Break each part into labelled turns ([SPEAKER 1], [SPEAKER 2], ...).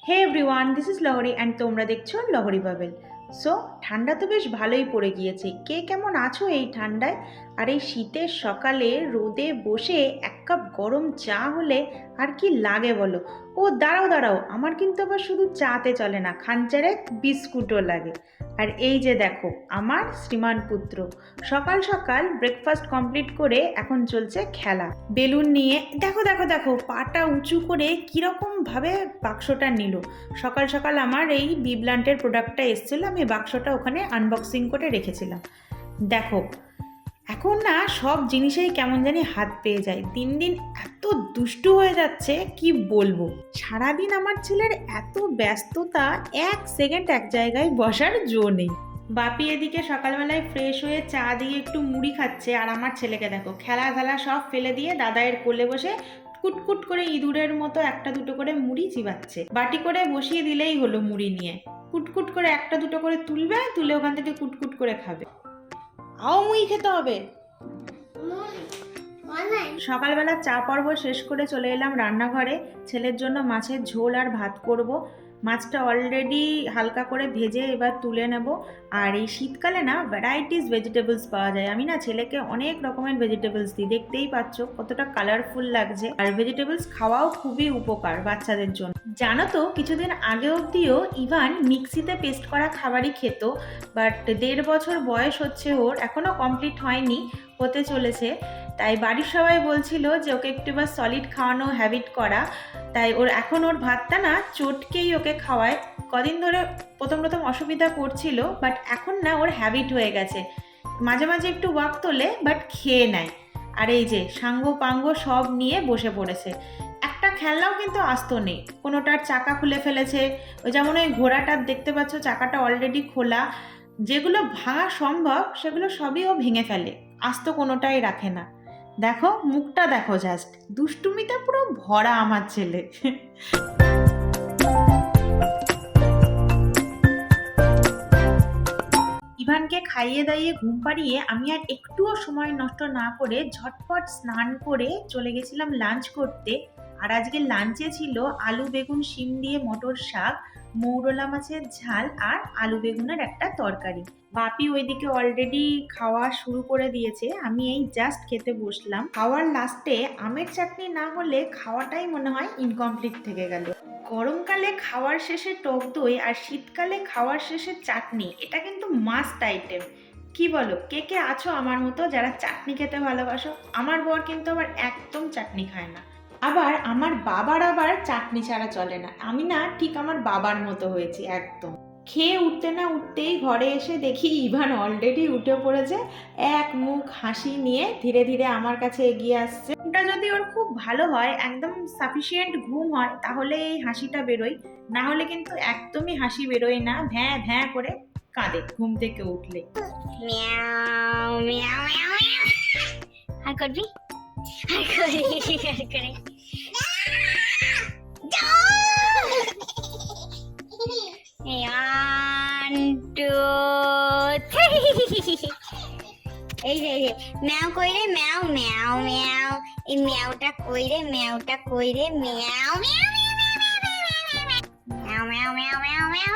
[SPEAKER 1] Hey everyone, this is Lahari and তোমরা দেখছো লহরি bubble. So ঠান্ডা তো বেশ ভালোই পড়ে গিয়েছে। কে কেমন আছো এই ঠান্ডায়? আর এই শীতের সকালে রোদে বসে এক কাপ গরম চা হলে আর কি লাগে বলো? ও দাঁড়াও দাঁড়াও, আমার কিন্তু আবার শুধু চাতে চলে না, খানচারে বিস্কুটও লাগে। আর এই যে দেখো আমার শ্রীমান পুত্র সকাল সকাল ব্রেকফাস্ট কমপ্লিট করে এখন চলছে খেলা বেলুন নিয়ে। দেখো দেখো দেখো, পাটা উঁচু করে কীরকম ভাবে বাক্সটা নিল। সকাল সকাল আমার এই বিব্লান্টের প্রোডাক্টটা এসেছিলো, আমি বাক্সটা ওখানে আনবক্সিং করে রেখেছিলাম। দেখো এখন না সব জিনিসেই কেমন জানি হাত পেয়ে যায়। দিন দিন এত দুষ্টু হয়ে যাচ্ছে কি বলবো। সারাদিন আমার ছেলের এত ব্যস্ততা, এক সেকেন্ড এক জায়গায় বসার জো নেই। বাপি এদিকে সকালবেলায় ফ্রেশ হয়ে চা দিয়ে একটু মুড়ি খাচ্ছে, আর আমার ছেলেকে দেখো খেলা সব ফেলে দিয়ে দাদায়ের কোলে বসে কুটকুট করে ইঁদুরের মতো একটা দুটো করে মুড়ি চিবাচ্ছে। বাটি করে বসিয়ে দিলেই হলো মুড়ি নিয়ে কুটকুট করে একটা দুটো করে তুলবে, তুলে ওখান থেকে কুটকুট করে খাবে। আও মুড়ি খেতে হবে। সকালবেলা চা পর্ব শেষ করে চলে এলাম রান্নাঘরে। ছেলের জন্য মাছের ঝোল আর ভাত করব। মাছটা অলরেডি হালকা করে ভেজে এবার তুলে নেব। আর এই শীতকালে না ভ্যারাইটিস ভেজিটেবলস পাওয়া যায়। আমি না ছেলেকে অনেক রকমের ভেজিটেবলস দিই, দেখতেই পাচ্ছ কতটা কালারফুল লাগছে। আর ভেজিটেবলস খাওয়াও খুবই উপকার বাচ্চাদের জন্য। জানো তো কিছুদিন আগে অবধিও ইভান মিক্সিতে পেস্ট করা খাবারই খেত, বাট 1.5 বছর বয়স হচ্ছে ওর, এখনও কমপ্লিট হয়নি, হতে চলেছে। তাই বাড়ির সবাই বলছিল যে ওকে একটু এবার সলিড খাওয়ানো হ্যাবিট করা। তাই এখন ওর ভাতটা না চটকেই ওকে খাওয়ায়। কদিন ধরে প্রথম অসুবিধা করছিল, বাট এখন না ওর হ্যাবিট হয়ে গেছে। মাঝে মাঝে একটু ওয়াক তোলে, বাট খেয়ে নেয়। আর এই যে সাঙ্গ পাঙ্গ সব নিয়ে বসে পড়েছে। একটা খেলনাও কিন্তু আস্ত নেই, কোনোটার চাকা খুলে ফেলেছে। ওই যেমন ওই ঘোড়াটার দেখতে পাচ্ছ চাকাটা অলরেডি খোলা। যেগুলো ভাঙা সম্ভব সেগুলো সবই ও ভেঙে ফেলে, আস্ত কোনোটাই রাখে না। দেখো মুখটা দেখো, জাস্ট দুষ্টুমিটা পুরো ভরা আমার ছেলে। ইভানকে খাইয়ে দাইয়ে ঘুম পাড়িয়ে আমি আর একটুও সময় নষ্ট না করে ঝটপট স্নান করে চলে গেছিলাম লাঞ্চ করতে। আর আজকে লাঞ্চে ছিল আলু বেগুন শিম দিয়ে মটর শাক, মৌরলা মাছের ঝাল আর আলু বেগুনের একটা তরকারি। বাপি ওইদিকে অলরেডি খাওয়া শুরু করে দিয়েছে, আমি এই জাস্ট খেতে বসলাম। খাওয়ার লাস্টে আমের চাটনি না হলে খাওয়াটাই মনে হয় ইনকমপ্লিট থেকে গেল। গরমকালে খাওয়ার শেষে টক দই আর শীতকালে খাওয়ার শেষে চাটনি, এটা কিন্তু মাস্ট আইটেম। কি বলো, কে কে আছো আমার মতো যারা চাটনি খেতে ভালোবাসো? আমার বর কিন্তু আবার একদম চাটনি খায় না। আবার আমার বাবার আবার চাটনি ছাড়া চলে না। আমি না ঠিক আমার বাবার মতো হয়েছি একদম। খেয়ে উঠতে না উঠতেই ঘরে এসে দেখি ইভান অলরেডি উঠে পড়েছে, এক মুখ হাসি নিয়ে ধীরে ধীরে আমার কাছে এগিয়ে আসছে। ঘুমটা যদি ওর খুব ভালো হয়, একদম সাফিসিয়েন্ট ঘুম হয়, তাহলে এই হাসিটা বেরোয়। না হলে কিন্তু একদমই হাসি বেরোয় না, ভ্যাঁ ভ্যাঁ করে কাঁদে ঘুম থেকে উঠলে।
[SPEAKER 2] মিয়াও মিয়াও মিয়াও মিয়াও। আর করবি? আর করি আর করি। 1 2 3। এই যে ম্যাও কই রে, ম্যাও ম্যাও ম্যাও। এই ম্যাওটা কই রে, ম্যাওটা কই রে, ম্যাও ম্যাও ম্যাও ম্যাও ম্যাও ম্যাও ম্যাও ম্যাও।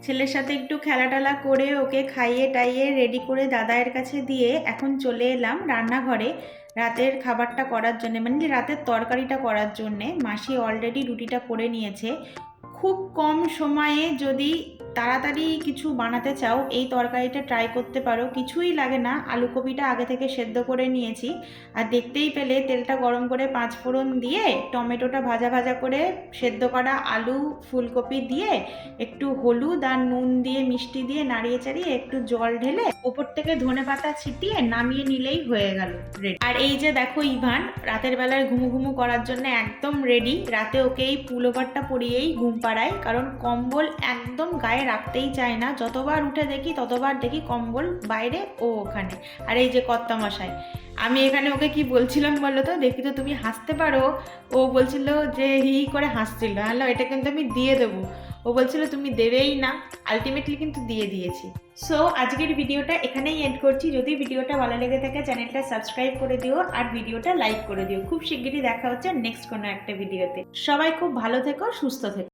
[SPEAKER 1] ছেলের সাথে একটু খেলাটালা করে ওকে খাইয়ে টাইয়ে রেডি করে দাদায়ের কাছে দিয়ে এখন চলে এলাম রান্নাঘরে রাতের খাবারটা করার জন্যে, মানে রাতের তরকারিটা করার জন্যে। মাসি অলরেডি রুটিটা করে নিয়েছে। খুব কম সময়ে যদি তাড়াতাড়ি কিছু বানাতে চাও এই তরকারিটা ট্রাই করতে পারো, কিছুই লাগে না। আলু কপিটা আগে থেকে সেদ্ধ করে নিয়েছি, আর দেখতেই পেলে তেলটা গরম করে 5 ফোড়ন দিয়ে টমেটোটা ভাজা ভাজা করে সেদ্ধ করা আলু ফুলকপি দিয়ে একটু হলুদ আর নুন দিয়ে মিষ্টি দিয়ে নাড়িয়ে চাড়িয়ে একটু জল ঢেলে ওপর থেকে ধনেপাতা ছিটিয়ে নামিয়ে নিলেই হয়ে গেল রেডি। আর এই যে দেখো ইভান রাতের বেলায় ঘুমু করার জন্য একদম রেডি। রাতে ওকে এই পুলোভারটা পরিয়েই ঘুম পাড়াই, কারণ কম্বল একদম গায়ে রাখতেই চায় না। যতবার উঠে দেখি ততবার দেখি কম্বল বাইরে, ও ওখানে। আর এই যে কর্তা মশাই, আমি এখানে ওকে কি বলছিলাম বলো তো, দেখি তো তুমি হাসতে পারো। ও বলছিল যে হি করে হাসছিল, হ্যালো এটা কিন্তু আমি দিয়ে দেবো। ও বলছিল তুমি দেবেই না, আলটিমেটলি কিন্তু দিয়ে দিয়েছি। সো আজকের ভিডিওটা এখানেই এন্ড করছি। যদি ভিডিওটা ভালো লেগে থাকে চ্যানেলটা সাবস্ক্রাইব করে দিও আর ভিডিওটা লাইক করে দিও। খুব শিগগিরই দেখা হচ্ছে নেক্সট কোনো একটা ভিডিওতে। সবাই খুব ভালো থেকো, সুস্থ থেকো।